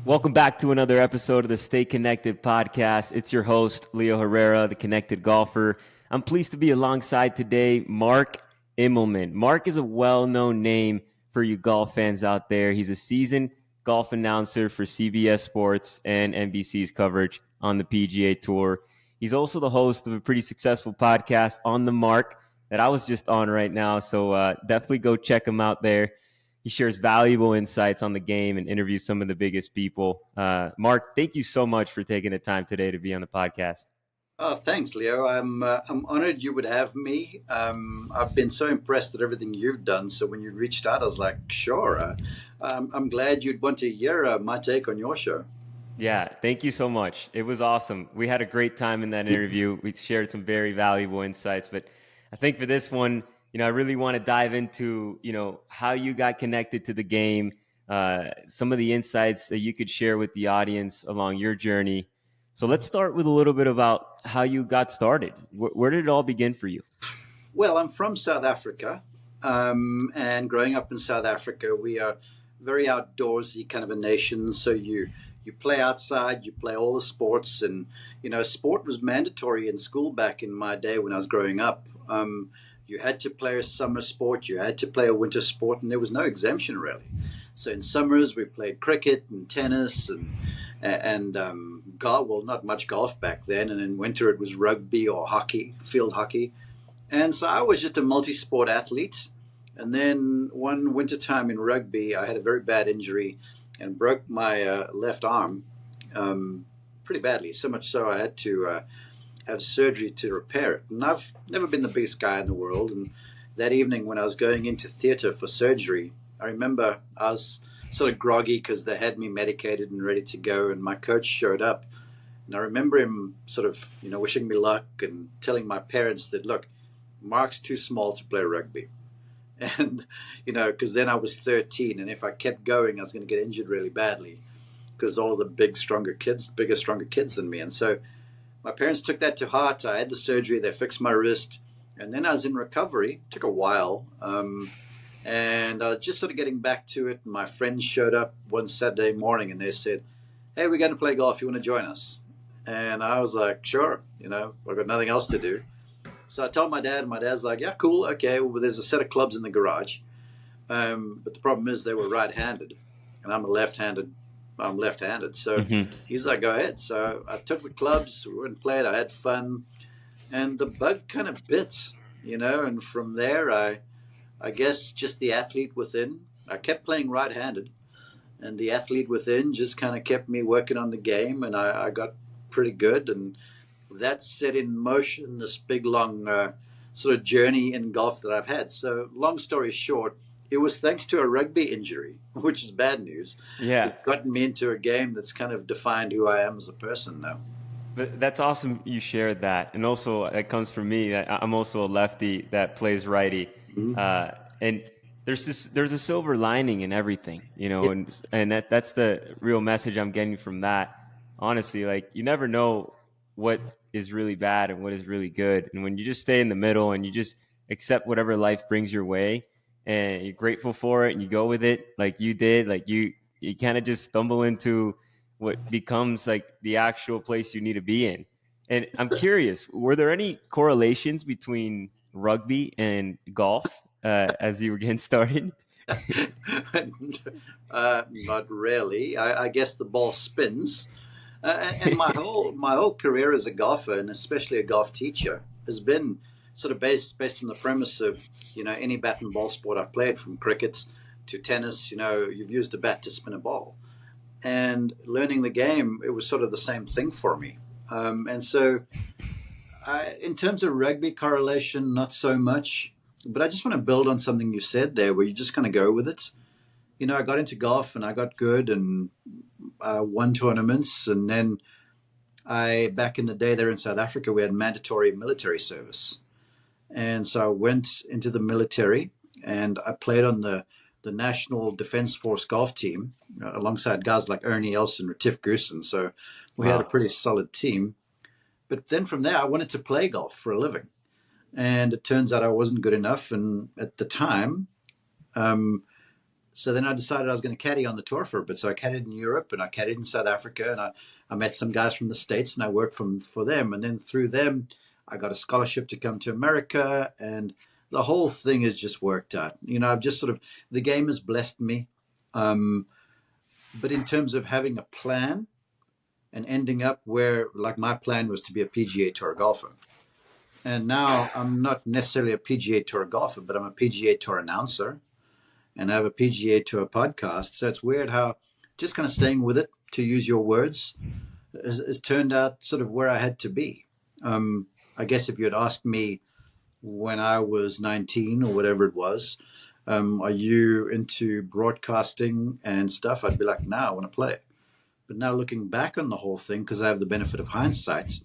Welcome back to another episode of the Stay Connected podcast. It's your host, Leo Herrera, the Connected Golfer. I'm pleased to be alongside today Mark Immelman. Mark is a well-known name for you golf fans out there. He's a seasoned golf announcer for CBS Sports and NBC's coverage on the PGA Tour. He's also the host of a pretty successful podcast, On the Mark, that I was just on right now. So definitely go check him out there. He shares valuable insights on the game and interviews some of the biggest people. Mark, thank you so much for taking the time today to be on the podcast. Oh, thanks, Leo. I'm honored you would have me. I've been so impressed at everything you've done. So when you reached out, I was like, sure. I'm glad you'd want to hear my take on your show. Yeah, thank you so much. It was awesome. We had a great time in that interview. We shared some very valuable insights, but I think for this one, I really want to dive into, how you got connected to the game, some of the insights that you could share with the audience along your journey. So let's start with a little bit about how you got started. Where did it all begin for you? Well, I'm from South Africa, and growing up in South Africa, we are very outdoorsy kind of a nation. So you play outside, you play all the sports, and sport was mandatory in school back in my day when I was growing up. You had to play a summer sport, you had to play a winter sport, and there was no exemption really. So in summers we played cricket and tennis and golf. Well, not much golf back then, and in winter it was rugby or hockey, field hockey. And so I was just a multi-sport athlete. And then one winter time in rugby, I had a very bad injury and broke my left arm pretty badly. So much so I had to have surgery to repair it. And I've never been the biggest guy in the world. And that evening when I was going into theater for surgery, I remember I was sort of groggy because they had me medicated and ready to go. And my coach showed up. And I remember him sort of, wishing me luck and telling my parents that, look, Mark's too small to play rugby. And, because then I was 13. And if I kept going, I was going to get injured really badly because all the bigger, stronger kids than me. And so my parents took that to heart. I had the surgery. They fixed my wrist. And then I was in recovery. It took a while. And I was just sort of getting back to it. And my friends showed up one Saturday morning and they said, hey, we're going to play golf. You want to join us? And I was like, sure. I've got nothing else to do. So I told my dad, and my dad's like, yeah, cool. Okay. Well, there's a set of clubs in the garage. But the problem is they were right-handed and I'm left-handed. So he's like, go ahead. So I took the clubs, we went and played. I had fun. And the bug kind of bit, and from there, I guess just the athlete within, I kept playing right-handed. And the athlete within just kind of kept me working on the game. And I got pretty good. And that set in motion this big, long sort of journey in golf that I've had. So long story short, it was thanks to a rugby injury, which is bad news. Yeah. It's gotten me into a game that's kind of defined who I am as a person now. That's awesome you shared that. And also, it comes from me. I'm also a lefty that plays righty. Mm-hmm. And there's a silver lining in everything, Yeah. and that's the real message I'm getting from that. Honestly, like you never know what is really bad and what is really good. And when you just stay in the middle and you just accept whatever life brings your way and you're grateful for it and you go with it like you did, like you kind of just stumble into what becomes like the actual place you need to be in. And I'm curious, were there any correlations between rugby and golf as you were getting started? Not really. I guess the ball spins. And my whole career as a golfer, and especially a golf teacher, has been sort of based on the premise of any bat and ball sport I've played, from cricket to tennis. You've used a bat to spin a ball, and learning the game, it was sort of the same thing for me. And so, in terms of rugby correlation, not so much. But I just want to build on something you said there, where you just kind of go with it. I got into golf and I got good and won tournaments. And then back in the day there in South Africa, we had mandatory military service. And so I went into the military and I played on the National Defense Force golf team alongside guys like Ernie Els and Retief Goosen. So we had a pretty solid team. But then from there, I wanted to play golf for a living. And it turns out I wasn't good enough. And at the time, So then I decided I was going to caddy on the tour for a bit. So I caddied in Europe and I caddied in South Africa, and I met some guys from the States and I worked for them. And then through them, I got a scholarship to come to America, and the whole thing has just worked out. I've just sort of, the game has blessed me. But in terms of having a plan and ending up where, like, my plan was to be a PGA Tour golfer. And now I'm not necessarily a PGA Tour golfer, but I'm a PGA Tour announcer, and I have a PGA Tour podcast. So it's weird how just kind of staying with it, to use your words, has turned out sort of where I had to be. I guess if you had asked me when I was 19 or whatever it was, are you into broadcasting and stuff? I'd be like, no, I want to play. But now looking back on the whole thing, because I have the benefit of hindsight,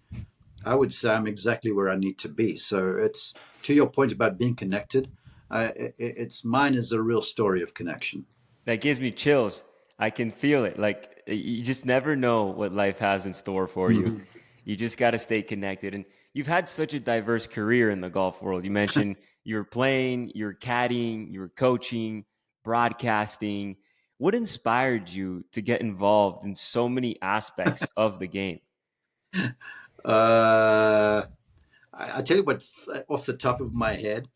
I would say I'm exactly where I need to be. So it's, to your point about being connected, mine is a real story of connection. That gives me chills. I can feel it. Like, you just never know what life has in store for you. Mm-hmm. You just got to stay connected. And you've had such a diverse career in the golf world. You mentioned you were playing, you were caddying, you were coaching, broadcasting. What inspired you to get involved in so many aspects of the game? I tell you what, off the top of my head,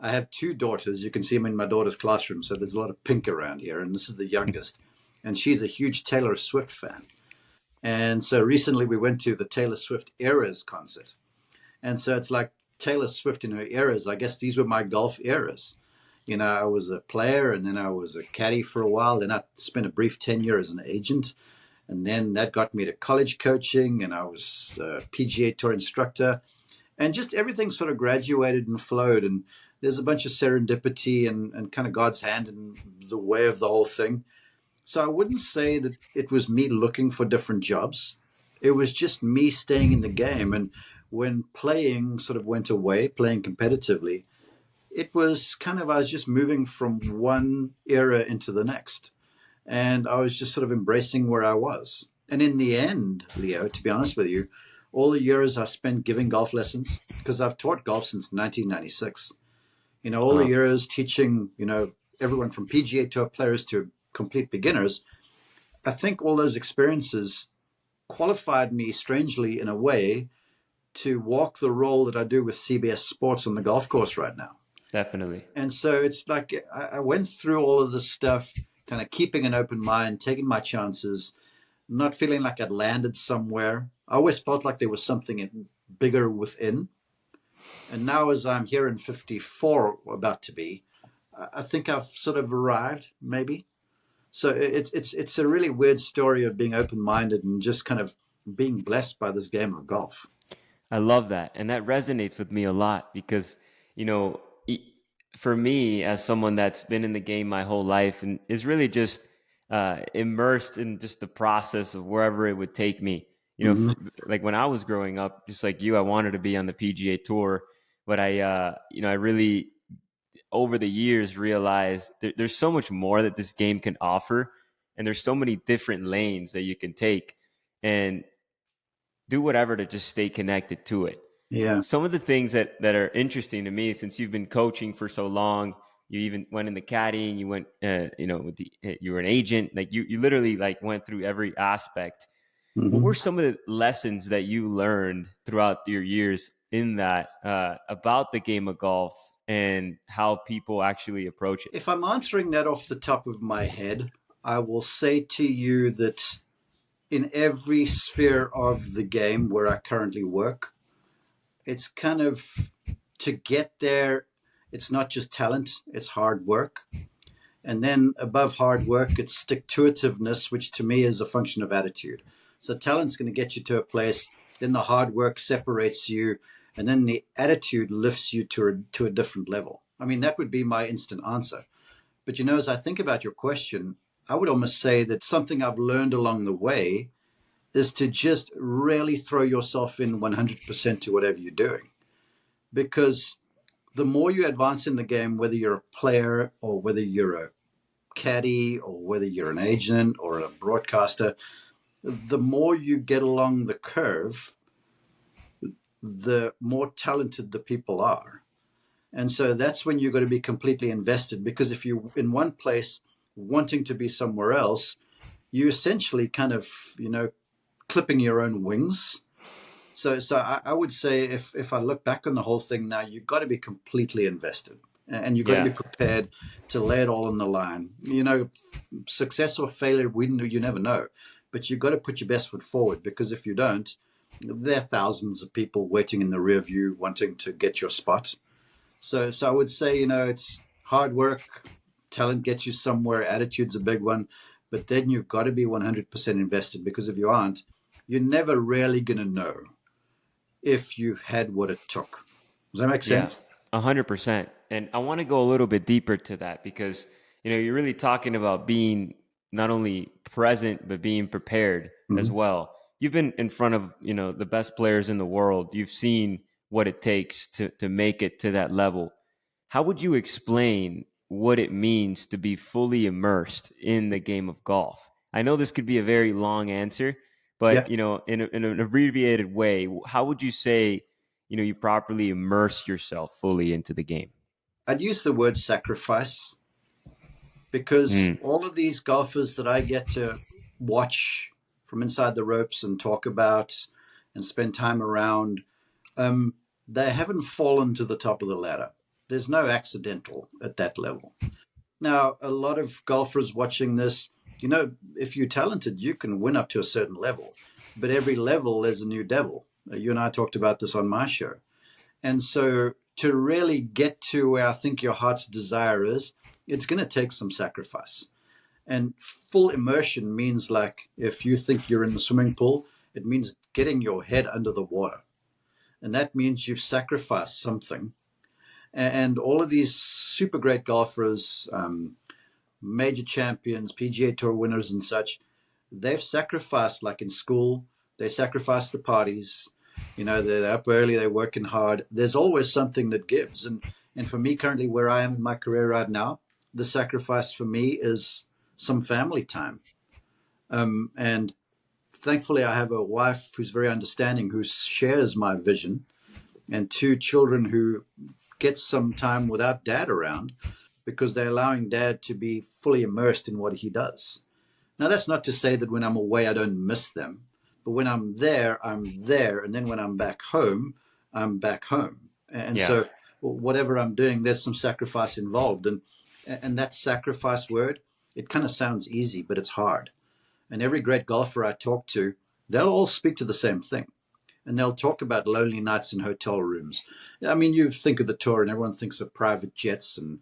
I have two daughters. You can see them in my daughter's classroom. So there's a lot of pink around here. And this is the youngest. And she's a huge Taylor Swift fan. And so recently we went to the Taylor Swift Eras concert. And so it's like Taylor Swift in her eras. I guess these were my golf eras. I was a player, and then I was a caddy for a while. Then I spent a brief tenure as an agent. And then that got me to college coaching, and I was a PGA Tour instructor. And just everything sort of graduated and flowed. And there's a bunch of serendipity and kind of God's hand in the way of the whole thing. So I wouldn't say that it was me looking for different jobs. It was just me staying in the game. And when playing sort of went away, playing competitively, it was kind of, I was just moving from one era into the next. And I was just sort of embracing where I was. And in the end, Leo, to be honest with you, all the years I spent giving golf lessons, because I've taught golf since 1996, all the years teaching, everyone from PGA Tour players to complete beginners, I think all those experiences qualified me, strangely in a way, to walk the role that I do with CBS Sports on the golf course right now. Definitely. And so it's like I went through all of this stuff, kind of keeping an open mind, taking my chances, not feeling like I'd landed somewhere. I always felt like there was something bigger within. And now, as I'm here in 54, about to be, I think I've sort of arrived, maybe. So it's a really weird story of being open-minded and just kind of being blessed by this game of golf. I love that. And that resonates with me a lot because, for me, as someone that's been in the game my whole life and is really just immersed in just the process of wherever it would take me. Like when I was growing up, just like you, I wanted to be on the PGA Tour, but I really, over the years, realized there's so much more that this game can offer, and there's so many different lanes that you can take and do whatever to just stay connected to it. Yeah. Some of the things that are interesting to me, since you've been coaching for so long, you even went in the caddying, you went, you were an agent, like you literally like went through every aspect. Mm-hmm. What were some of the lessons that you learned throughout your years in that about the game of golf and how people actually approach it? If I'm answering that off the top of my head, I will say to you that in every sphere of the game where I currently work, it's kind of, to get there, it's not just talent, it's hard work. And then above hard work, it's stick-to-itiveness, which to me is a function of attitude. So talent's going to get you to a place, then the hard work separates you, and then the attitude lifts you to a different level. I mean, that would be my instant answer. But as I think about your question, I would almost say that something I've learned along the way is to just really throw yourself in 100% to whatever you're doing. Because the more you advance in the game, whether you're a player or whether you're a caddy or whether you're an agent or a broadcaster, the more you get along the curve, the more talented the people are. And so that's when you've got to be completely invested, because if you're in one place wanting to be somewhere else, you essentially kind of, clipping your own wings. So I would say if I look back on the whole thing now, you've got to be completely invested, and you've got to be Yeah. prepared to lay it all on the line. Success or failure, you never know, but you've got to put your best foot forward, because if you don't, there are thousands of people waiting in the rear view wanting to get your spot. So I would say, it's hard work, talent gets you somewhere, attitude's a big one, but then you've got to be 100% invested, because if you aren't, you're never really going to know if you had what it took. Does that make Yeah, sense? 100%. And I want to go a little bit deeper to that because, you're really talking about being not only present, but being prepared as Mm-hmm. well. You've been in front of, the best players in the world. You've seen what it takes to make it to that level. How would you explain what it means to be fully immersed in the game of golf? I know this could be a very long answer, Yeah. but, in an abbreviated way, how would you say, you properly immerse yourself fully into the game? I'd use the word sacrifice, because Mm, all of these golfers that I get to watch from inside the ropes and talk about and spend time around, they haven't fallen to the top of the ladder. There's no accidental at that level. Now, a lot of golfers watching this, if you're talented, you can win up to a certain level, but every level there's a new devil. You and I talked about this on my show. And so to really get to where I think your heart's desire is, it's going to take some sacrifice. And full immersion means, like, if you think you're in the swimming pool, it means getting your head under the water. And that means you've sacrificed something. And all of these super great golfers, major champions, PGA Tour winners, and such, they've sacrificed, like in school, they sacrificed the parties. They're up early, they're working hard. There's always something that gives. And for me, currently, where I am in my career right now, the sacrifice for me is some family time. And thankfully, I have a wife who's very understanding, who shares my vision, and two children who get some time without dad around, because they're allowing dad to be fully immersed in what he does. Now, that's not to say that when I'm away, I don't miss them. But when I'm there, I'm there. And then when I'm back home, I'm back home. And yeah. so whatever I'm doing, there's some sacrifice involved. And that sacrifice word, it kind of sounds easy, but it's hard. And every great golfer I talk to, they'll all speak to the same thing. And they'll talk about lonely nights in hotel rooms. I mean, you think of the tour and everyone thinks of private jets and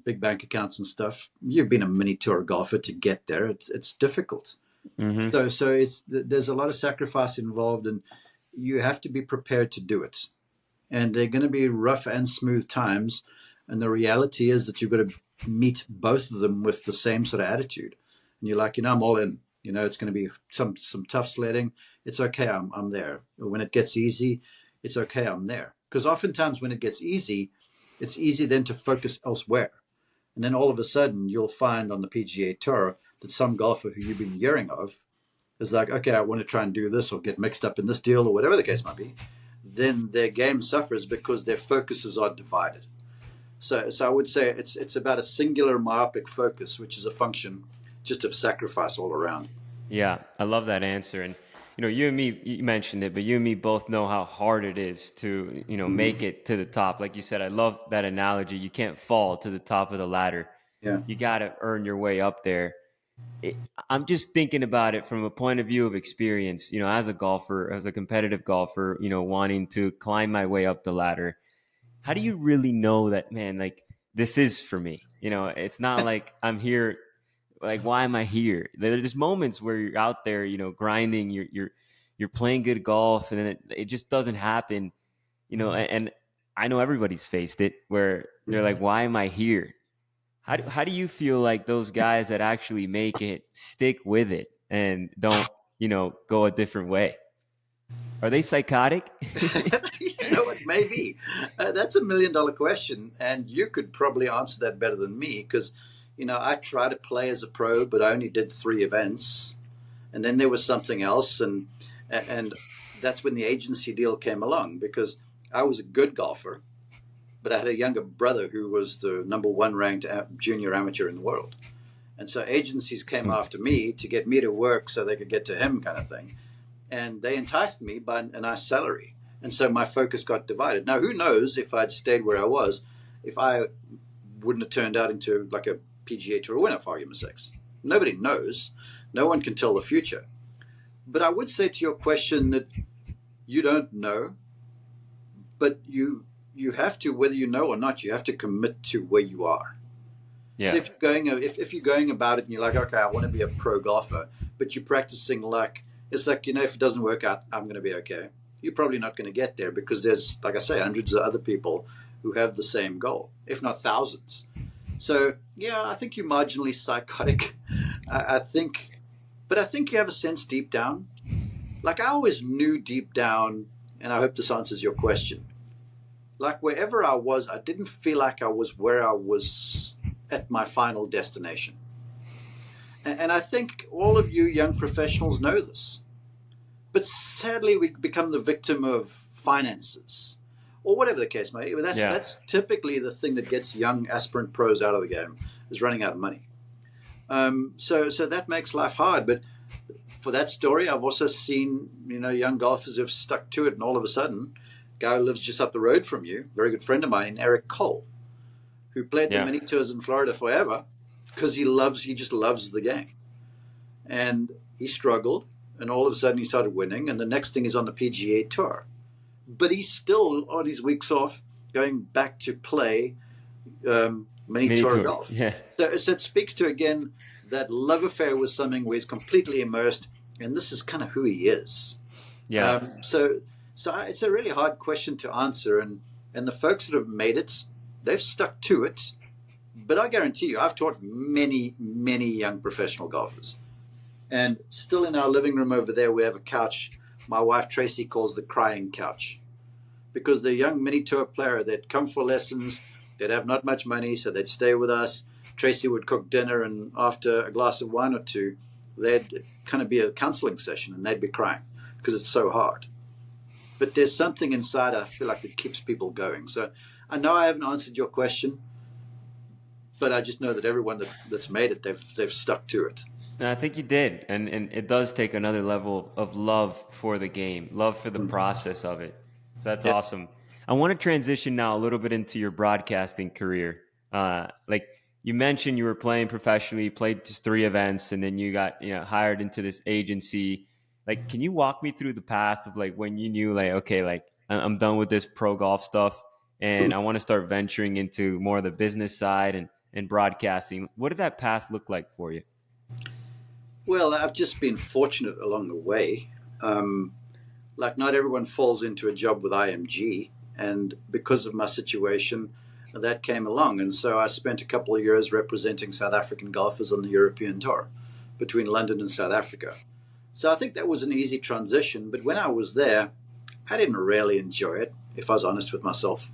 big bank accounts and stuff. You've been a mini tour golfer to get there. It's difficult. Hmm. So there's a lot of sacrifice involved, and you have to be prepared to do it. And they're going to be rough and smooth times. And the reality is that you've got to meet both of them with the same sort of attitude. And you're like, I'm all in. It's going to be some tough sledding. It's okay, I'm there. When it gets easy, it's okay, I'm there. Because oftentimes when it gets easy, it's easy then to focus elsewhere. And then all of a sudden, you'll find on the PGA Tour that some golfer who you've been hearing of is like, okay, I want to try and do this or get mixed up in this deal or whatever the case might be. Then their game suffers because their focuses are divided. So I would say it's about a singular myopic focus, which is a function just of sacrifice all around. Yeah, I love that answer. And, you and me, you mentioned it, but you and me both know how hard it is to, make it to the top. Like you said, I love that analogy. You can't fall to the top of the ladder. Yeah. You got to earn your way up there. I'm just thinking about it from a point of view of experience, as a golfer, as a competitive golfer, wanting to climb my way up the ladder. How do you really know that, man, like, this is for me? It's not like I'm here. Like, why am I here? There's moments where you're out there, grinding, you're playing good golf, and then it just doesn't happen, and I know everybody's faced it where they're like, why am I here? How do you feel like those guys that actually make it stick with it and don't, go a different way? Are they psychotic? You know what? Maybe that's $1 million question, and you could probably answer that better than me, because I tried to play as a pro, but I only did 3 events, and then there was something else, and that's when the agency deal came along, because I was a good golfer, but I had a younger brother who was the #1 ranked junior amateur in the world. And so agencies came after me to get me to work so they could get to him, kind of thing. And they enticed me by a nice salary. And so my focus got divided. Now, who knows if I'd stayed where I was, if I wouldn't have turned out into like a PGA Tour winner, for argument's sake. Nobody knows. No one can tell the future. But I would say to your question that you don't know, but you have to, whether you know or not, you have to commit to where you are. Yeah. So if you're going about it and you're like, okay, I want to be a pro golfer, but you're practicing like, it's like, if it doesn't work out, I'm going to be okay. You're probably not going to get there because there's, like I say, hundreds of other people who have the same goal, if not thousands. So, yeah, I think you're marginally psychotic. I think you have a sense deep down. Like I always knew deep down, and I hope this answers your question. Like wherever I was, I didn't feel like I was where I was at my final destination. And I think all of you young professionals know this. But sadly, we become the victim of finances or whatever the case may be. That's typically the thing that gets young aspirant pros out of the game, is running out of money. So that makes life hard. But for that story, I've also seen, young golfers who've stuck to it, and all of a sudden, a guy who lives just up the road from you, very good friend of mine, Eric Cole, who played the mini tours in Florida forever because he just loves the game. And he struggled, and all of a sudden he started winning, and the next thing he's on the PGA Tour. But he's still, on his weeks off, going back to play mini tour golf. Yeah. So it speaks to, again, that love affair with something where he's completely immersed, and this is kind of who he is. Yeah. So it's a really hard question to answer, and the folks that have made it, they've stuck to it. But I guarantee you, I've taught many, many young professional golfers. And still in our living room over there, we have a couch my wife Tracy calls the crying couch. Because the young mini tour player, they'd come for lessons, they'd have not much money, so they'd stay with us. Tracy would cook dinner, and after a glass of wine or two, they'd kind of be a counseling session, and they'd be crying because it's so hard. But there's something inside, I feel like, that keeps people going. So I know I haven't answered your question, but I just know that everyone that's made it, they've stuck to it. No, I think you did. And it does take another level of love for the game, love for the process of it. So that's awesome. I want to transition now a little bit into your broadcasting career. Like you mentioned, you were playing professionally, you played just 3 events, and then you got hired into this agency. Like, can you walk me through the path of like when you knew like, okay, like I'm done with this pro golf stuff and I want to start venturing into more of the business side and broadcasting. What did that path look like for you? Well, I've just been fortunate along the way. Like not everyone falls into a job with IMG, and because of my situation, that came along. And so I spent a couple of years representing South African golfers on the European Tour between London and South Africa. So I think that was an easy transition. But when I was there, I didn't really enjoy it, if I was honest with myself.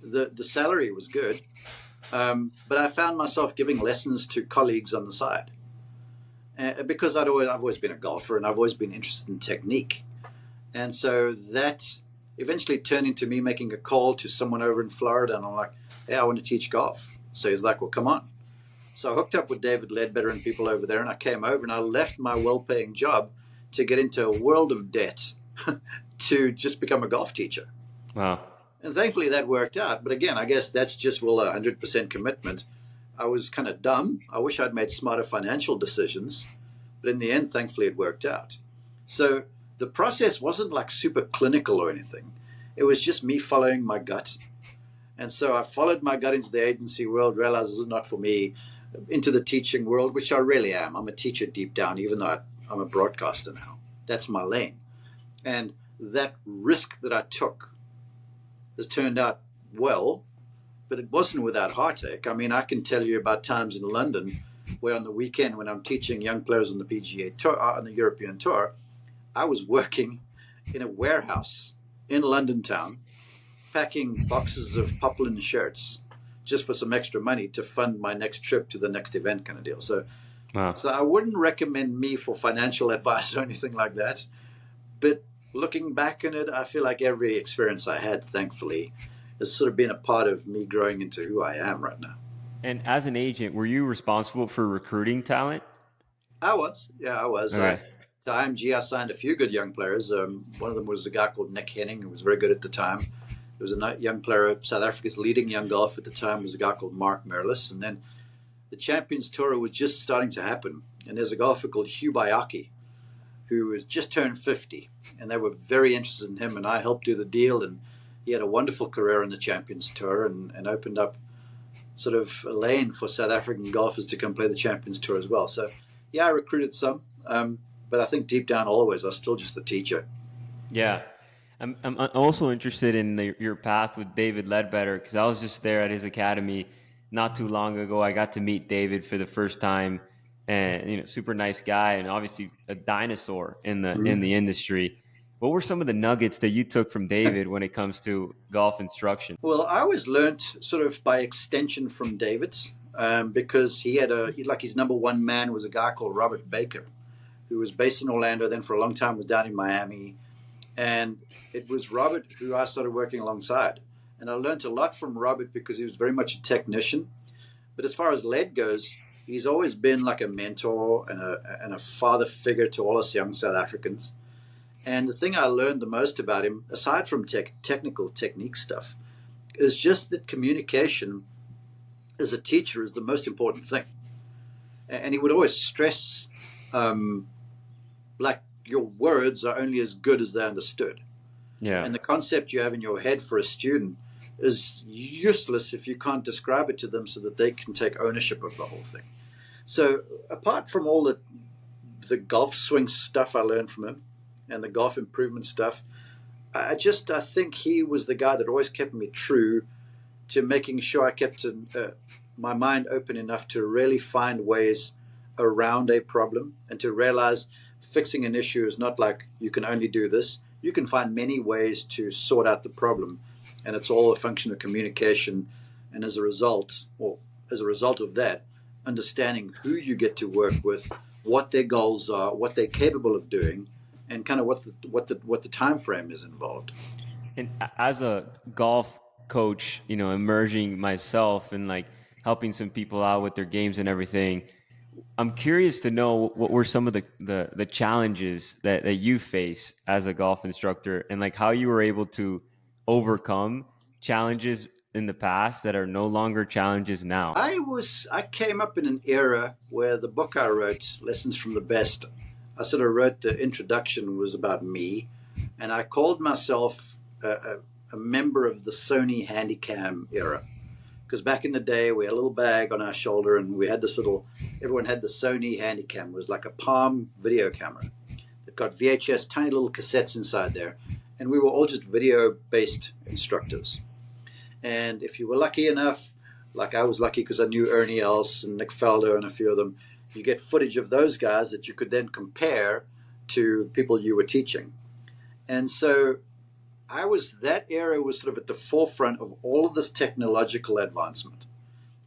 The salary was good, but I found myself giving lessons to colleagues on the side. Because I've always been a golfer and I've always been interested in technique. And so that eventually turned into me making a call to someone over in Florida, and I'm like, hey, I want to teach golf. So he's like, well, come on. So I hooked up with David Ledbetter and people over there, and I came over and I left my well-paying job to get into a world of debt to just become a golf teacher. Wow. And thankfully that worked out. But again, I guess that's just 100% commitment. I was kind of dumb. I wish I'd made smarter financial decisions. But in the end, thankfully, it worked out. So the process wasn't like super clinical or anything. It was just me following my gut. And so I followed my gut into the agency world, realized this is not for me, into the teaching world, which I really am. I'm a teacher deep down, even though I'm a broadcaster now. That's my lane. And that risk that I took has turned out well, but it wasn't without heartache. I mean, I can tell you about times in London where on the weekend when I'm teaching young players on the PGA Tour, on the European Tour, I was working in a warehouse in London town, packing boxes of poplin shirts just for some extra money to fund my next trip to the next event kind of deal. So, wow. So I wouldn't recommend me for financial advice or anything like that. But looking back on it, I feel like every experience I had, thankfully, has sort of been a part of me growing into who I am right now. And as an agent, were you responsible for recruiting talent? I was, yeah, I was. Okay. To IMG, I signed a few good young players. One of them was a guy called Nick Henning, who was very good at the time. There was a young player, South Africa's leading young golfer at the time was a guy called Mark Immelman. And then the Champions Tour was just starting to happen. And there's a golfer called Hugh Bayaki, who has just turned 50. And they were very interested in him, and I helped do the deal. And he had a wonderful career on the Champions Tour and opened up sort of a lane for South African golfers to come play the Champions Tour as well. So, yeah, I recruited some. But I think deep down, always, I was still just the teacher. Yeah. I'm also interested in your path with David Ledbetter because I was just there at his academy not too long ago. I got to meet David for the first time, and super nice guy, and obviously a dinosaur in the industry. What were some of the nuggets that you took from David when it comes to golf instruction? Well, I always learned sort of by extension from David's because he had his number one man was a guy called Robert Baker, who was based in Orlando, then for a long time was down in Miami. And it was Robert who I started working alongside. And I learned a lot from Robert because he was very much a technician. But as far as Led goes, he's always been like a mentor and a father figure to all us young South Africans. And the thing I learned the most about him, aside from technical technique stuff, is just that communication as a teacher is the most important thing. And he would always stress like your words are only as good as they're understood. Yeah. And the concept you have in your head for a student is useless if you can't describe it to them so that they can take ownership of the whole thing. So apart from all the golf swing stuff I learned from him and the golf improvement stuff, I think he was the guy that always kept me true to making sure I kept my mind open enough to really find ways around a problem and to realize fixing an issue is not like you can only do this. You can find many ways to sort out the problem, and it's all a function of communication. And as a result of that, understanding who you get to work with, what their goals are, what they're capable of doing, and kind of what the time frame is involved. And as a golf coach, emerging myself and like helping some people out with their games and everything, I'm curious to know what were some of the challenges that you face as a golf instructor and like how you were able to overcome challenges in the past that are no longer challenges now. I came up in an era where the book I wrote, Lessons from the Best, I sort of wrote the introduction was about me, and I called myself a member of the Sony Handycam era. Because back in the day, we had a little bag on our shoulder, and we had everyone had the Sony Handycam. It was like a palm video camera. It got VHS, tiny little cassettes inside there. And we were all just video-based instructors. And if you were lucky enough, like I was lucky because I knew Ernie Els and Nick Felder and a few of them, you get footage of those guys that you could then compare to people you were teaching. And so that era was sort of at the forefront of all of this technological advancement.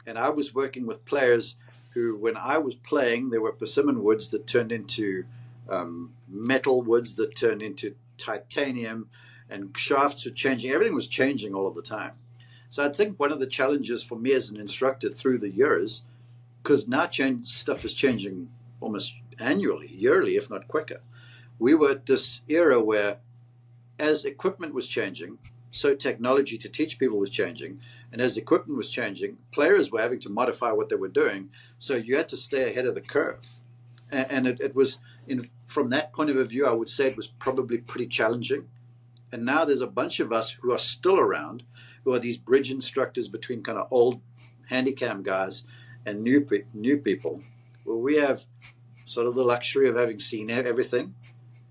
And I was working with players who, when I was playing, there were persimmon woods that turned into metal woods that turned into titanium, and shafts were changing. Everything was changing all of the time. So I think one of the challenges for me as an instructor through the years, because now stuff is changing almost annually, yearly, if not quicker. We were at this era where as equipment was changing, so technology to teach people was changing. And as equipment was changing, players were having to modify what they were doing. So you had to stay ahead of the curve. And it was, from that point of view, I would say it was probably pretty challenging. And now there's a bunch of us who are still around, who are these bridge instructors between kind of old handicam guys and new people, where we have sort of the luxury of having seen everything.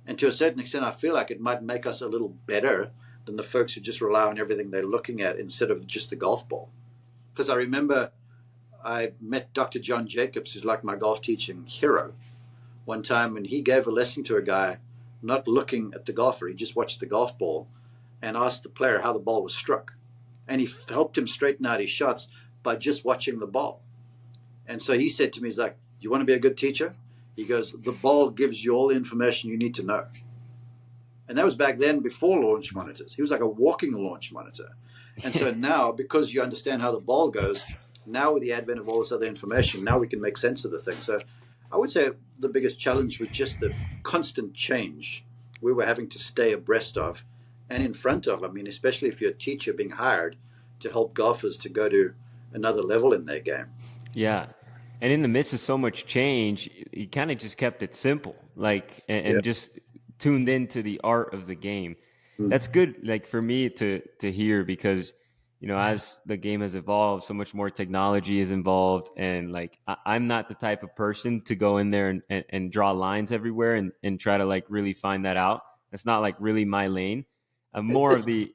And to a certain extent, I feel like it might make us a little better than the folks who just rely on everything they're looking at instead of just the golf ball. Because I remember I met Dr. John Jacobs, who's like my golf teaching hero, one time when he gave a lesson to a guy not looking at the golfer. He just watched the golf ball and asked the player how the ball was struck. And he helped him straighten out his shots by just watching the ball. And so he said to me, he's like, you want to be a good teacher? He goes, the ball gives you all the information you need to know. And that was back then before launch monitors. He was like a walking launch monitor. And so now, because you understand how the ball goes, Now with the advent of all this other information, now we can make sense of the thing. So I would say the biggest challenge was just the constant change we were having to stay abreast of and in front of. I mean, especially if you're a teacher being hired to help golfers to go to another level in their game. Yeah. And in the midst of so much change, he kind of just kept it simple, like, Yeah. and just tuned into the art of the game. Mm. That's good, like for me to hear, because as the game has evolved, so much more technology is involved, and like I'm not the type of person to go in there and draw lines everywhere and try to like really find that out. That's not like really my lane. I'm more of the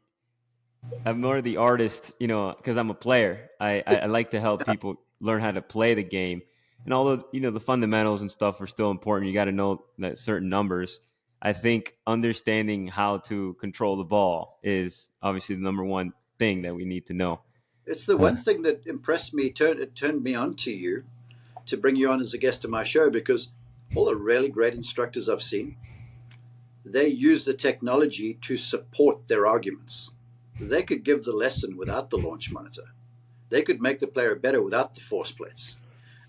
I'm more the artist, because I'm a player. I like to help people learn how to play the game. And although, the fundamentals and stuff are still important, you got to know that certain numbers. I think understanding how to control the ball is obviously the number one thing that we need to know. It's the one thing that impressed me, it turned me on to you, to bring you on as a guest on my show, because all the really great instructors I've seen, they use the technology to support their arguments. They could give the lesson without the launch monitor. They could make the player better without the force plates.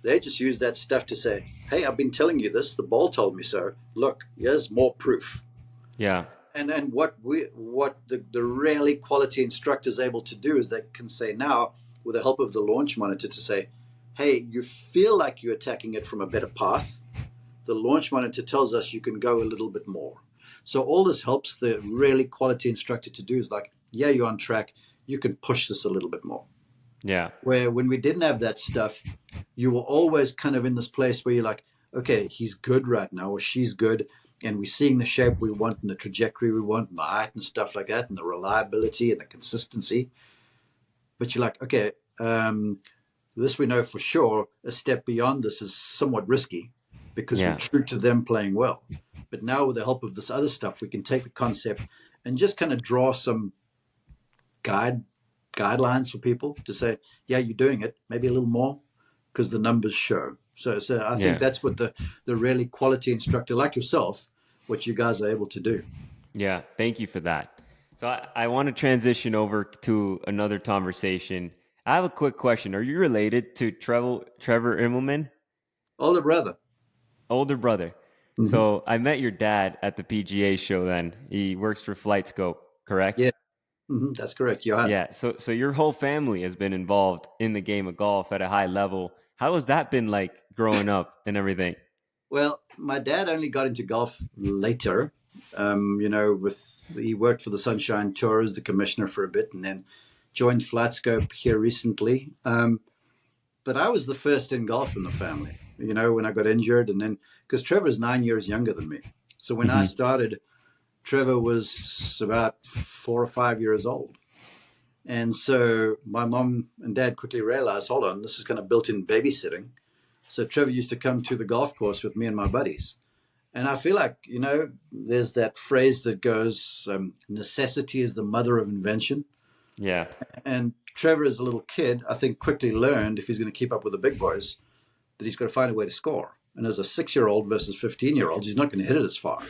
They just use that stuff to say, hey, I've been telling you this. The ball told me so. Look, here's more proof. Yeah. And what the really quality instructor is able to do is they can say now, with the help of the launch monitor, to say, hey, you feel like you're attacking it from a better path. The launch monitor tells us you can go a little bit more. So all this helps the really quality instructor to do is like, yeah, you're on track. You can push this a little bit more. Yeah. Where when we didn't have that stuff, you were always kind of in this place where you're like, okay, he's good right now, or she's good, and we're seeing the shape we want and the trajectory we want and the height and stuff like that and the reliability and the consistency. But you're like, okay, this we know for sure. A step beyond this is somewhat risky because we're true to them playing well. But now with the help of this other stuff, we can take the concept and just kind of draw some guidelines for people to say, yeah, you're doing it, maybe a little more, because the numbers show. So I think that's what the really quality instructor like yourself, what you guys are able to do. Yeah. Thank you for that. So I want to transition over to another conversation. I have a quick question. Are you related to Trevor Immelman? Older brother. Older brother. Mm-hmm. So I met your dad at the PGA show then. He works for Flight Scope, correct? Yeah, that's correct. Johan. Yeah. So your whole family has been involved in the game of golf at a high level. How has that been like growing up and everything? Well, my dad only got into golf later. He worked for the Sunshine Tour as the commissioner for a bit, and then joined Flight Scope here recently. But I was the first in golf in the family. When I got injured, and then because Trevor's 9 years younger than me, so when I started, Trevor was about 4 or 5 years old. And so my mom and dad quickly realized, hold on, this is kind of built-in babysitting. So Trevor used to come to the golf course with me and my buddies. And I feel like, there's that phrase that goes, necessity is the mother of invention. Yeah. And Trevor, as a little kid, I think quickly learned, if he's going to keep up with the big boys, that he's got to find a way to score. And as a 6-year-old versus 15-year-olds, he's not going to hit it as far.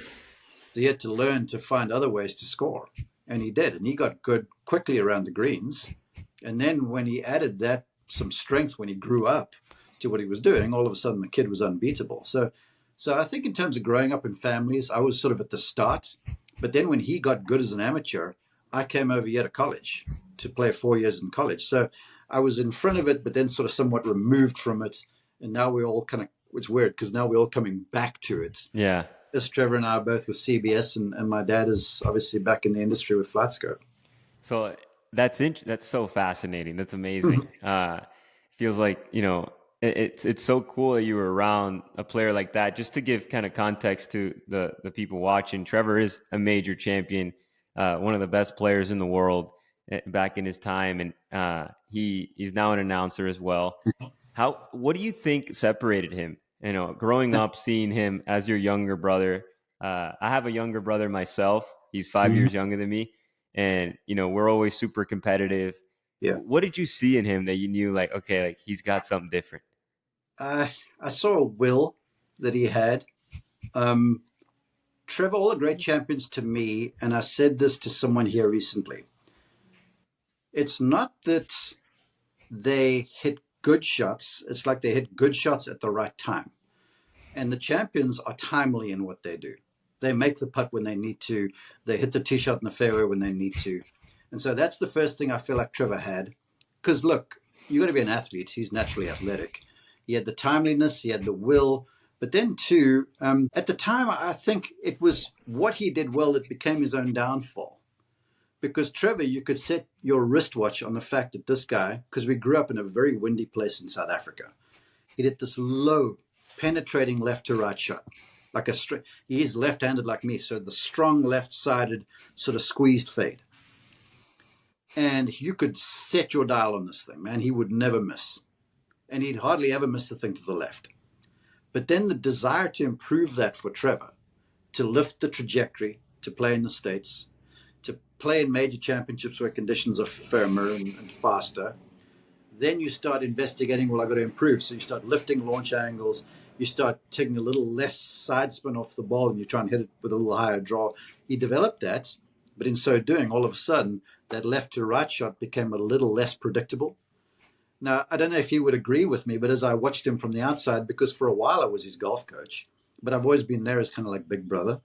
So he had to learn to find other ways to score. And he did. And he got good quickly around the greens. And then when he added that, some strength when he grew up to what he was doing, all of a sudden the kid was unbeatable. So I think in terms of growing up in families, I was sort of at the start. But then when he got good as an amateur, I came over here to college to play 4 years in college. So I was in front of it, but then sort of somewhat removed from it. And now we're all kind of, it's weird because now we're all coming back to it. Yeah. Just Trevor and I are both with CBS, and my dad is obviously back in the industry with Flight Scope. So that's so fascinating. That's amazing. Feels like, it's so cool that you were around a player like that. Just to give kind of context to the people watching, Trevor is a major champion, one of the best players in the world back in his time, and he's now an announcer as well. What do you think separated him? Growing up, seeing him as your younger brother. I have a younger brother myself. He's 5 years younger than me, and we're always super competitive. Yeah. What did you see in him that you knew, like, okay, like he's got something different? I saw a will that he had. Trevor, all the great champions to me, and I said this to someone here recently, it's not that they hit good shots. It's like they hit good shots at the right time. And the champions are timely in what they do. They make the putt when they need to. They hit the tee shot in the fairway when they need to. And so that's the first thing I feel like Trevor had. Because look, you got to be an athlete. He's naturally athletic. He had the timeliness. He had the will. But then too, at the time, I think it was what he did well that became his own downfall. Because Trevor, you could set your wristwatch on the fact that this guy, because we grew up in a very windy place in South Africa, he did this low, penetrating left to right shot, like a straight. He's left-handed like me, so the strong left-sided sort of squeezed fade. And you could set your dial on this thing, man. He would never miss, and he'd hardly ever miss the thing to the left. But then the desire to improve that for Trevor, to lift the trajectory, to play in the States, to play in major championships where conditions are firmer and faster. Then you start investigating, well, I've got to improve. So you start lifting launch angles. You start taking a little less side spin off the ball and you try and hit it with a little higher draw. He developed that, but in so doing, all of a sudden, that left to right shot became a little less predictable. Now, I don't know if he would agree with me, but as I watched him from the outside, because for a while I was his golf coach, but I've always been there as kind of like big brother.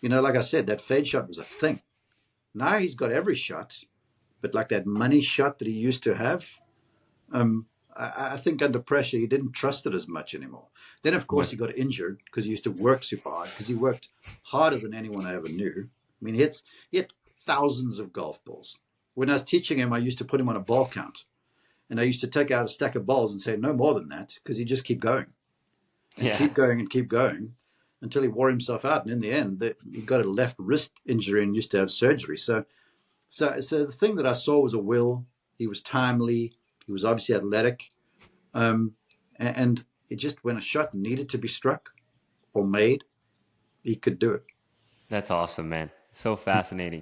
You know, like I said, that fade shot was a thing. Now he's got every shot, but like that money shot that he used to have, I think under pressure, he didn't trust it as much anymore. Then, of course, he got injured because he used to work super hard, because he worked harder than anyone I ever knew. I mean, he hit thousands of golf balls. When I was teaching him, I used to put him on a ball count. And I used to take out a stack of balls and say, no more than that, because he'd just keep going. And keep going and keep going until he wore himself out. And in the end, he got a left wrist injury and used to have surgery. So the thing that I saw was a will. He was timely. He was obviously athletic. And it just, when a shot needed to be struck or made, he could do it. That's awesome, man. So fascinating.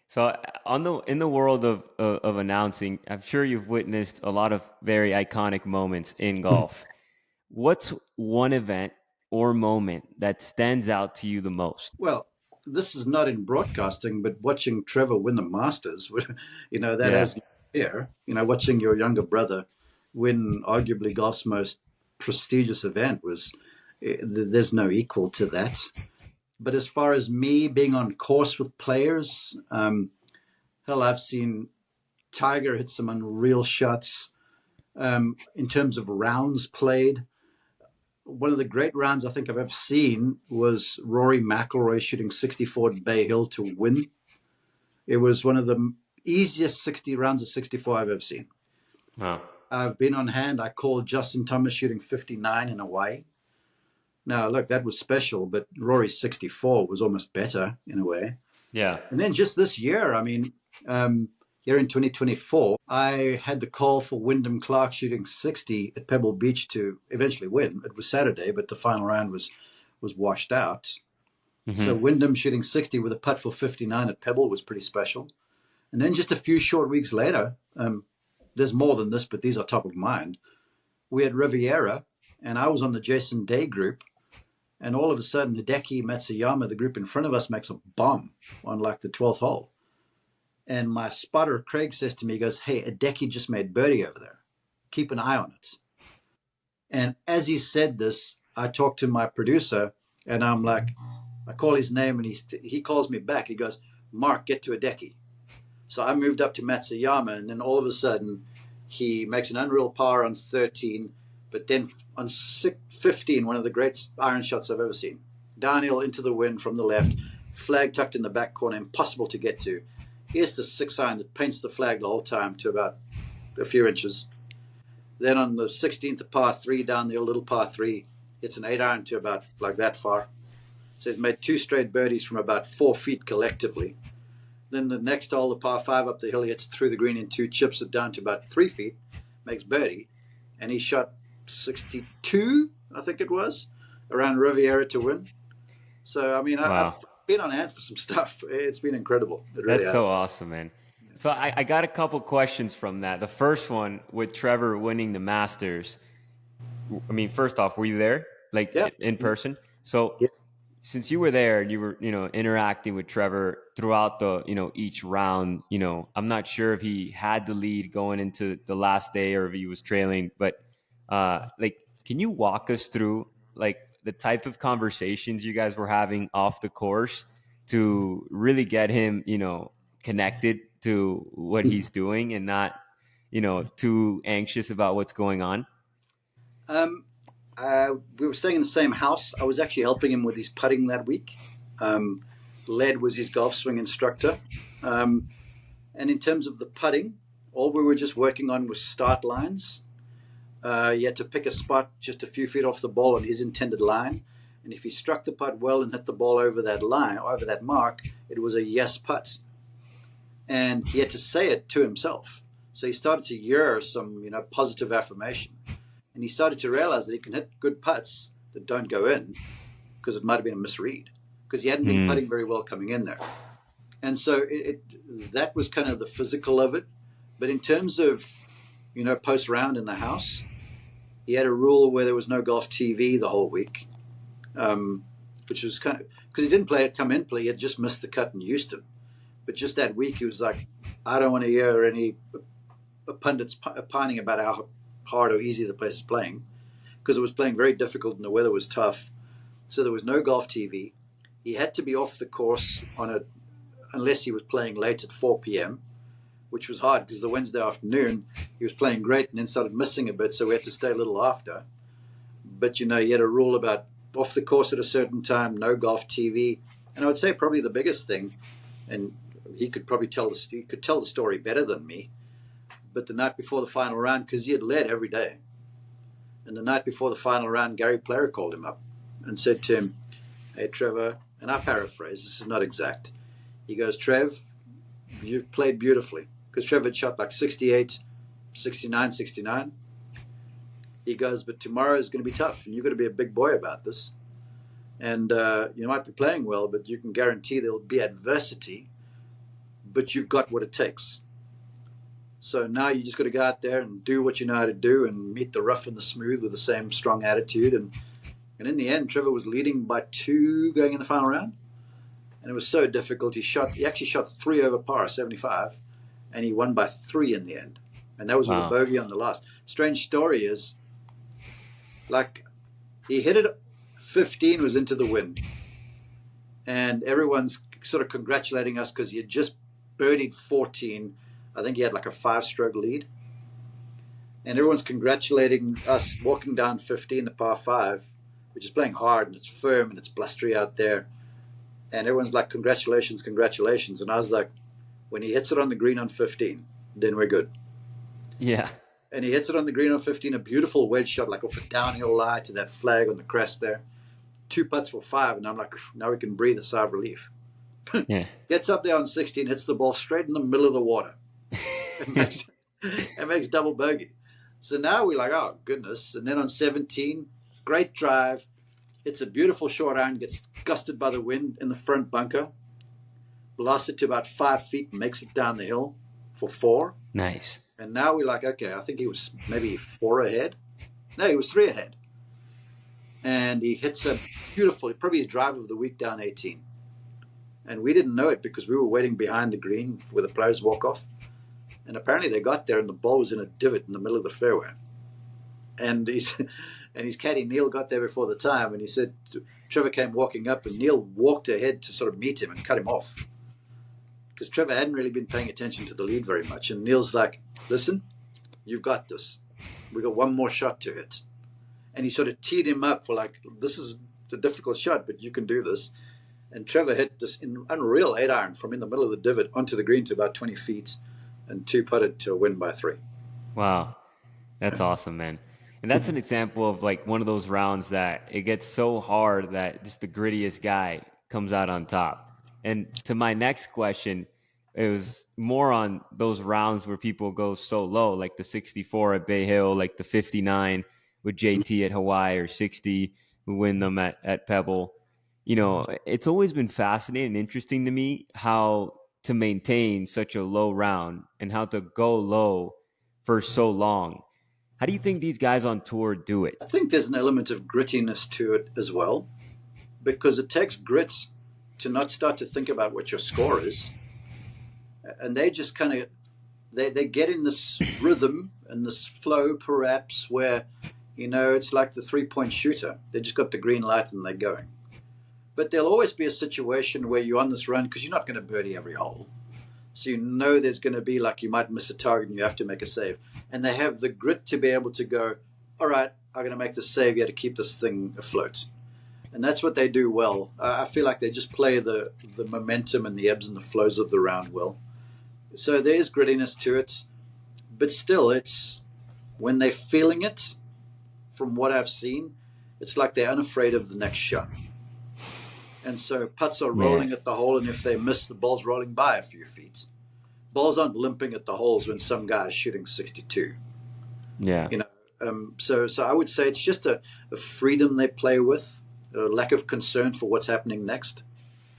So in the world of announcing, I'm sure you've witnessed a lot of very iconic moments in golf. What's one event or moment that stands out to you the most? Well, this is not in broadcasting, but watching Trevor win the Masters, you know, that has here, you know, watching your younger brother win arguably golf's most prestigious event there's no equal to that. But as far as me being on course with players, hell, I've seen Tiger hit some unreal shots. In terms of rounds played, one of the great rounds I think I've ever seen was Rory McIlroy shooting 64 at Bay Hill to win. It was one of the easiest 60 rounds of 64 I've ever seen. Wow. I've been on hand. I called Justin Thomas shooting 59 in Hawaii. Now, look, that was special, but Rory's 64 was almost better in a way. Yeah. And then just this year, I mean, here in 2024, I had the call for Wyndham Clark shooting 60 at Pebble Beach to eventually win. It was Saturday, but the final round was washed out. Mm-hmm. So Wyndham shooting 60 with a putt for 59 at Pebble was pretty special. And then just a few short weeks later, there's more than this, but these are top of mind. We had Riviera, and I was on the Jason Day group. And all of a sudden, Hideki Matsuyama, the group in front of us, makes a bomb on like the 12th hole. And my spotter, Craig, says to me, he goes, hey, Hideki just made birdie over there. Keep an eye on it. And as he said this, I talked to my producer, and I'm like, I call his name, and he calls me back. He goes, Mark, get to Hideki. So I moved up to Matsuyama, and then all of a sudden, he makes an unreal par on 13, but then on 15, one of the great iron shots I've ever seen. Downhill into the wind from the left, flag tucked in the back corner, impossible to get to. Here's the 6-iron that paints the flag the whole time to about a few inches. Then on the 16th, the par 3, down the little par 3, it's an 8-iron to about like that far. So he's made 2 straight birdies from about 4 feet collectively. Then the next hole, the par 5 up the hill, he hits through the green in 2, chips it down to about 3 feet, makes birdie, and he shot 62, I think it was, around Riviera to win. So, I mean, wow. I've been on hand for some stuff. It's been incredible. It really That's so awesome, man. So I got a couple questions from that. The first one, with Trevor winning the Masters, I mean, first off, were you there, like in person? So since you were there and you were, interacting with Trevor throughout the, each round, I'm not sure if he had the lead going into the last day or if he was trailing, but like, can you walk us through like the type of conversations you guys were having off the course to really get him, connected to what he's doing and not, too anxious about what's going on? Um, we were staying in the same house. I was actually helping him with his putting that week. Um, Led was his golf swing instructor. Um, and in terms of the putting, all we were just working on was start lines. You had to pick a spot just a few feet off the ball on his intended line. And if he struck the putt well and hit the ball over that line, over that mark, it was a yes putt. And he had to say it to himself. So he started to hear some, positive affirmation. And he started to realize that he can hit good putts that don't go in because it might have been a misread because he hadn't been putting very well coming in there. And so that was kind of the physical of it. But in terms of, post round in the house, he had a rule where there was no golf TV the whole week, which was kind of because he didn't play at come in play. He had just missed the cut in Houston. But just that week, he was like, I don't want to hear any pundits pining about how hard or easy the place is playing because it was playing very difficult and the weather was tough. So there was no golf TV. He had to be off the course unless he was playing late at 4 p.m., which was hard because the Wednesday afternoon he was playing great and then started missing a bit, so we had to stay a little after. But, he had a rule about off the course at a certain time, no golf TV. And I would say probably the biggest thing, and he could probably tell the story better than me, but the night before the final round, because he had led every day, and the night before the final round, Gary Player called him up and said to him, hey, Trevor, and I paraphrase, this is not exact. He goes, Trev, you've played beautifully. Because Trevor had shot like 68, 69, 69. He goes, but tomorrow is going to be tough, and you've got to be a big boy about this. And you might be playing well, but you can guarantee there will be adversity, but you've got what it takes. So now you just got to go out there and do what you know how to do and meet the rough and the smooth with the same strong attitude. And in the end, Trevor was leading by 2 going in the final round. And it was so difficult. He actually shot 3 over par, 75, and he won by 3 in the end. And that was with a bogey on the last. Strange story is, like, he hit it 15, was into the wind. And everyone's sort of congratulating us because he had just birdied 14. I think he had like a 5-stroke lead. And everyone's congratulating us walking down 15, the par 5, which is playing hard and it's firm and it's blustery out there. And everyone's like, congratulations, congratulations. And I was like, when he hits it on the green on 15, then we're good. Yeah. And he hits it on the green on 15, a beautiful wedge shot, like off a downhill lie to that flag on the crest there. 2 putts for 5. And I'm like, now we can breathe a sigh of relief. Yeah. Gets up there on 16, hits the ball straight in the middle of the water. It makes double bogey. So now we're like, oh, goodness. And then on 17, great drive. It's a beautiful short iron, gets gusted by the wind in the front bunker. Blasts it to about 5 feet, makes it down the hill for 4. Nice. And now we're like, okay, I think he was maybe 4 ahead. No, he was 3 ahead. And he hits a beautiful, probably his drive of the week down 18. And we didn't know it because we were waiting behind the green where the players walk off. And apparently they got there and the ball was in a divot in the middle of the fairway. And his caddy Neil got there before the time, and he said Trevor came walking up, and Neil walked ahead to sort of meet him and cut him off because Trevor hadn't really been paying attention to the lead very much. And Neil's like, "Listen, you've got this. We got one more shot to hit." And he sort of teed him up for like, "This is a difficult shot, but you can do this." And Trevor hit this unreal 8-iron from in the middle of the divot onto the green to about 20 feet, and 2-putted to win by 3. Wow, that's awesome, man. And that's an example of like one of those rounds that it gets so hard that just the grittiest guy comes out on top. And to my next question, it was more on those rounds where people go so low, like the 64 at Bay Hill, like the 59 with JT at Hawaii, or 60 who win them at Pebble. It's always been fascinating and interesting to me how to maintain such a low round and how to go low for so long. How do you think these guys on tour do it? I think there's an element of grittiness to it as well. because it takes grit to not start to think about what your score is. And they just kind of, they get in this rhythm and this flow perhaps where, it's like the 3-point shooter. They just got the green light and they're going. But there'll always be a situation where you're on this run because you're not going to birdie every hole. So there's going to be like you might miss a target and you have to make a save. And they have the grit to be able to go, all right, I'm going to make this save here to keep this thing afloat. And that's what they do well. I feel like they just play the momentum and the ebbs and the flows of the round well. So there's grittiness to it. But still, it's when they're feeling it, from what I've seen, it's like they're unafraid of the next shot. And so putts are rolling at the hole, and if they miss, the ball's rolling by a few feet. Balls aren't limping at the holes when some guy's shooting 62. Yeah. So I would say it's just a freedom they play with, a lack of concern for what's happening next,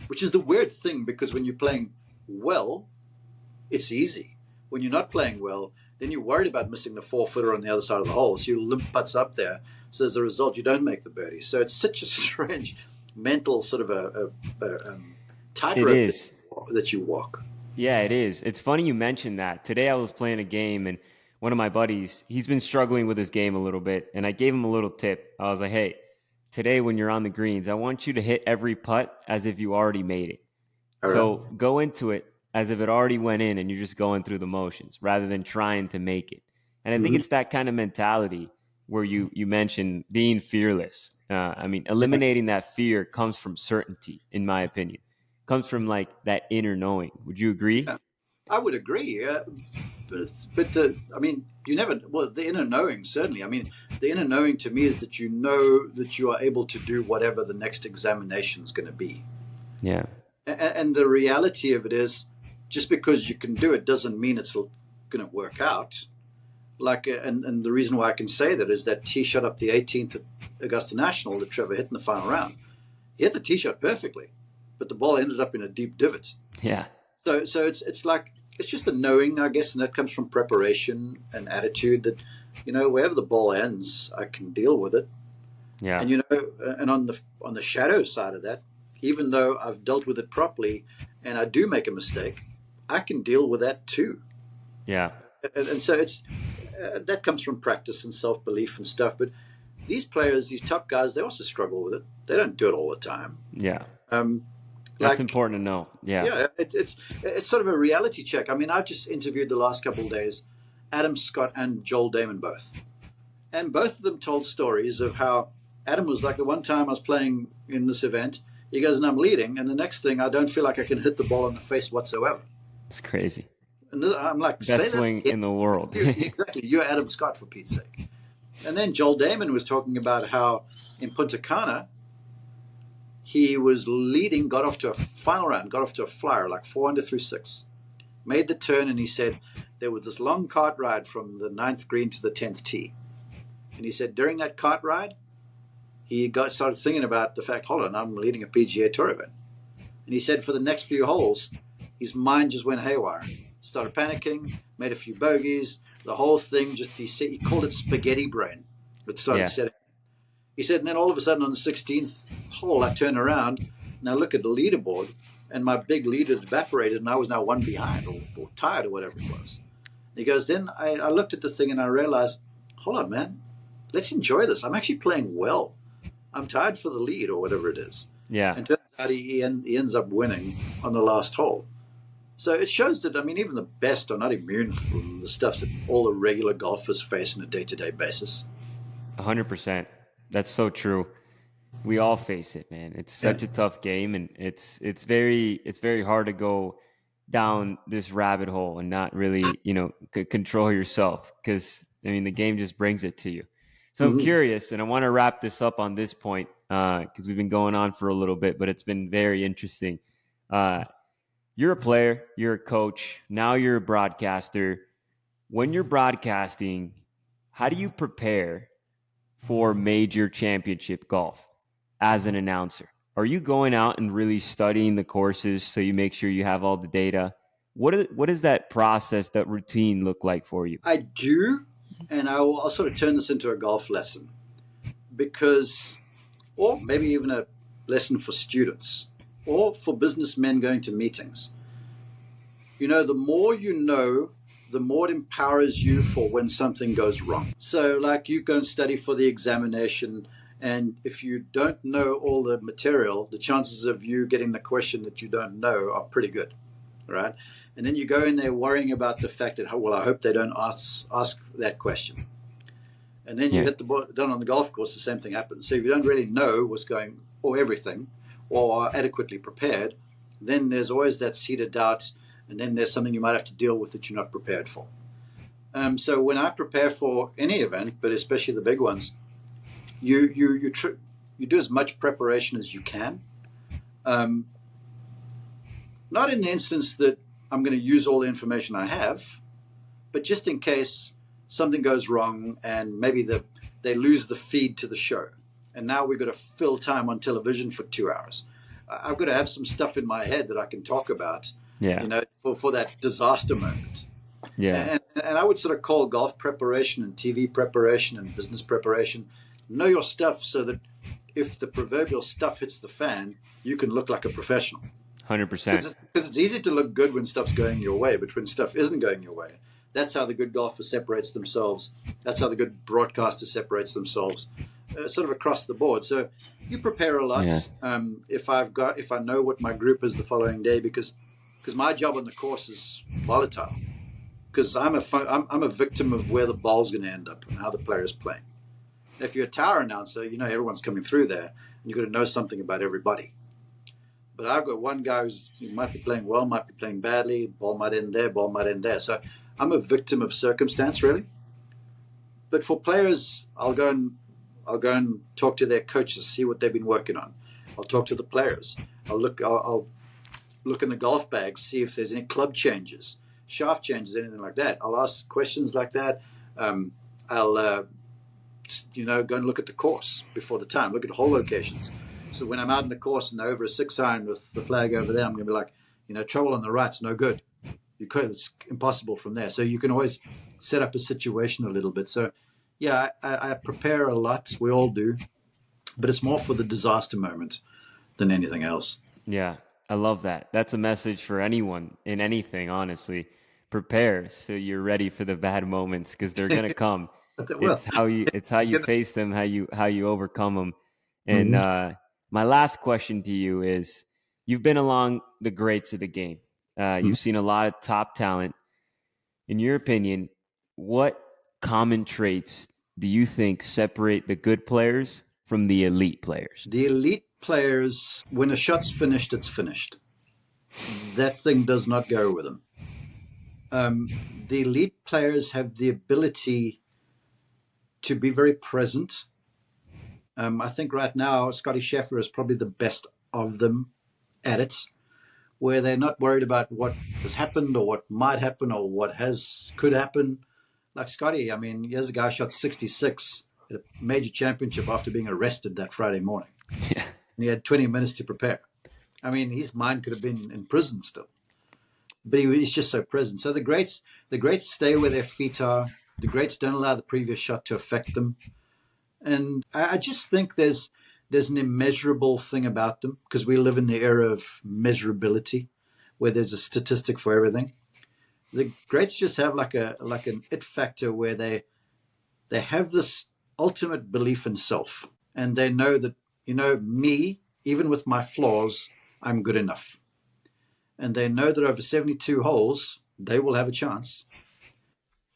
which is the weird thing because when you're playing well, it's easy. When you're not playing well, then you're worried about missing the 4-footer on the other side of the hole. So you limp putts up there. So as a result, you don't make the birdie. So it's such a strange mental sort of a tightrope that you walk. Yeah, it is. It's funny you mentioned that. Today I was playing a game and one of my buddies, he's been struggling with his game a little bit, and I gave him a little tip. I was like, hey, today when you're on the greens, I want you to hit every putt as if you already made it. So go into it as if it already went in and you're just going through the motions rather than trying to make it. And I think it's that kind of mentality where you mentioned being fearless. Eliminating that fear comes from certainty, in my opinion. Comes from like that inner knowing. Would you agree? Yeah, I would agree. But the inner knowing, certainly. The inner knowing to me is that you know that you are able to do whatever the next examination is going to be. Yeah. And the reality of it is, just because you can do it doesn't mean it's going to work out. And the reason why I can say that is that tee shot up the 18th at Augusta National that Trevor hit in the final round. He hit the tee shot perfectly, but the ball ended up in a deep divot. Yeah. So it's like, it's just a knowing, I guess, and that comes from preparation and attitude that, wherever the ball ends, I can deal with it. Yeah. And, and on the shadow side of that, even though I've dealt with it properly and I do make a mistake, I can deal with that too. Yeah. And so it's that comes from practice and self-belief and stuff. But these players, these top guys, they also struggle with it. They don't do it all the time. Yeah. That's important to know. Yeah. Yeah. It's sort of a reality check. I've just interviewed the last couple of days, Adam Scott and Joel Damon both. And both of them told stories of how Adam was like, the one time I was playing in this event, he goes, and I'm leading. And the next thing, I don't feel like I can hit the ball in the face whatsoever. It's crazy. And I'm like, best swing in the world. Exactly. You're Adam Scott, for Pete's sake. And then Joel Damon was talking about how in Punta Cana, he was leading, got off to a final round, got off to a flyer, like 4 under through 6. Made the turn, and he said there was this long cart ride from the 9th green to the 10th tee. And he said during that cart ride, he started thinking about the fact, hold on, I'm leading a PGA Tour event. And he said for the next few holes, his mind just went haywire. Started panicking, made a few bogeys, the whole thing he called it spaghetti brain. It started setting. He said, and then all of a sudden on the 16th hole, I turned around and I look at the leaderboard and my big lead had evaporated and I was now one behind or tired or whatever it was. And he goes, then I looked at the thing and I realized, hold on, man, let's enjoy this. I'm actually playing well. I'm tired for the lead or whatever it is. Yeah. And turns out he ends up winning on the last hole. So it shows that, even the best are not immune from the stuff that all the regular golfers face on a day-to-day basis. 100%. That's so true. We all face it, man. It's such a tough game, and it's very hard to go down this rabbit hole and not really, control yourself because, the game just brings it to you. So I'm curious, and I want to wrap this up on this point because we've been going on for a little bit, but it's been very interesting. You're a player, you're a coach, now you're a broadcaster. When you're broadcasting, how do you prepare for major championship golf as an announcer? Are you going out and really studying the courses so you make sure you have all the data? What does that process, that routine look like for you? I do, and I'll sort of turn this into a golf lesson or maybe even a lesson for students or for businessmen going to meetings. The more you know, the more it empowers you for when something goes wrong. So like you go and study for the examination, and if you don't know all the material, the chances of you getting the question that you don't know are pretty good, right? And then you go in there worrying about the fact that, well, I hope they don't ask that question. And then you hit the ball down on the golf course, the same thing happens. So if you don't really know what's going, or everything, or are adequately prepared, then there's always that seed of doubt, and then there's something you might have to deal with that you're not prepared for. So when I prepare for any event, but especially the big ones, you do as much preparation as you can. Not in the instance that I'm going to use all the information I have, but just in case something goes wrong and maybe they lose the feed to the show. And now we've got to fill time on television for 2 hours. I've got to have some stuff in my head that I can talk about, for that disaster moment. Yeah. And I would sort of call golf preparation and TV preparation and business preparation, know your stuff so that if the proverbial stuff hits the fan, you can look like a professional. 100%. Because it's easy to look good when stuff's going your way, but when stuff isn't going your way, that's how the good golfer separates themselves. That's how the good broadcaster separates themselves, sort of across the board. So you prepare a lot. Yeah. If I know what my group is the following day, because my job on the course is volatile. Because I'm a victim of where the ball's going to end up and how the player is playing. If you're a tower announcer, everyone's coming through there, and you've got to know something about everybody. But I've got one guy who might be playing well, might be playing badly. Ball might end there, ball might end there. So I'm a victim of circumstance, really. But for players, I'll go and talk to their coaches, see what they've been working on. I'll talk to the players. I'll look in the golf bags, see if there's any club changes, shaft changes, anything like that. I'll ask questions like that. I'll go and look at the course before the time, look at hole locations. So when I'm out in the course and over a 6-iron with the flag over there, I'm going to be like, trouble on the right's no good. It's impossible from there. So you can always set up a situation a little bit. So, yeah, I prepare a lot. We all do. But it's more for the disaster moment than anything else. Yeah, I love that. That's a message for anyone in anything, honestly. Prepare so you're ready for the bad moments, because they're going to come. It's how you face them, how you overcome them. And my last question to you is, you've been along the greats of the game. You've seen a lot of top talent. In your opinion, what common traits do you think separate the good players from the elite players? The elite players, when a shot's finished, it's finished. That thing does not go with them. The elite players have the ability to be very present. I think right now, Scottie Scheffler is probably the best of them at it, where they're not worried about what has happened or what might happen or what could happen. Like Scottie, here's a guy who shot 66 at a major championship after being arrested that Friday morning. Yeah. And he had 20 minutes to prepare. His mind could have been in prison still. But he's just so present. So the greats stay where their feet are. The greats don't allow the previous shot to affect them. And I just think there's an immeasurable thing about them, because we live in the era of measurability, where there's a statistic for everything. The greats just have like an it factor, where they have this ultimate belief in self, and they know that me, even with my flaws, I'm good enough, and they know that over 72 holes they will have a chance,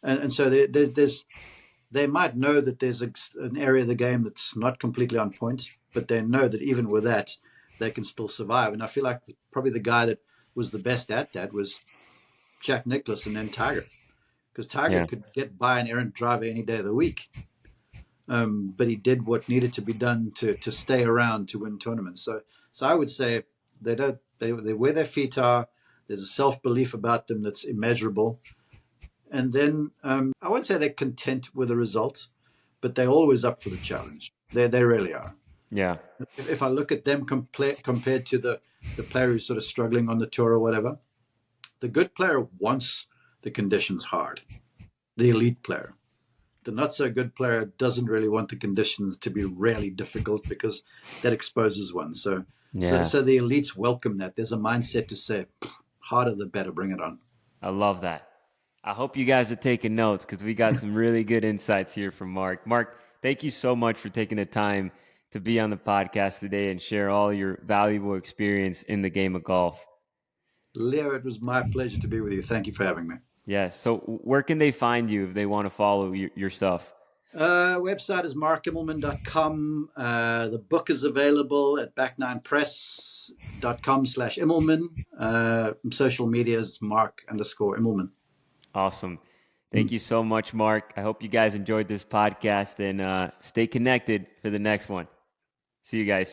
and so they might know that there's an area of the game that's not completely on point, but they know that even with that, they can still survive. And I feel like probably the guy that was the best at that was Jack Nicklaus and then Tiger. Because Tiger could get by an errant driver any day of the week. But he did what needed to be done to stay around to win tournaments. So I would say they where their feet are, there's a self-belief about them that's immeasurable. And then I won't say they're content with the result, but they're always up for the challenge. They really are. Yeah. If I look at them compared to the player who's sort of struggling on the tour or whatever, the good player wants the conditions hard. The elite player, The not so good player doesn't really want the conditions to be really difficult because that exposes one. So the elites welcome that. There's a mindset to say, harder the better, bring it on. I love that. I hope you guys are taking notes because we got some really good insights here from Mark. Mark, thank you so much for taking the time to be on the podcast today and share all your valuable experience in the game of golf. Leo, it was my pleasure to be with you. Thank you for having me. Yes. So where can they find you if they want to follow your stuff? Website is markimmelman.com. The book is available at back9press.com/Immelman. Social media is Mark_Immelman. Awesome. Thank you so much, Mark. I hope you guys enjoyed this podcast and stay connected for the next one. See you guys.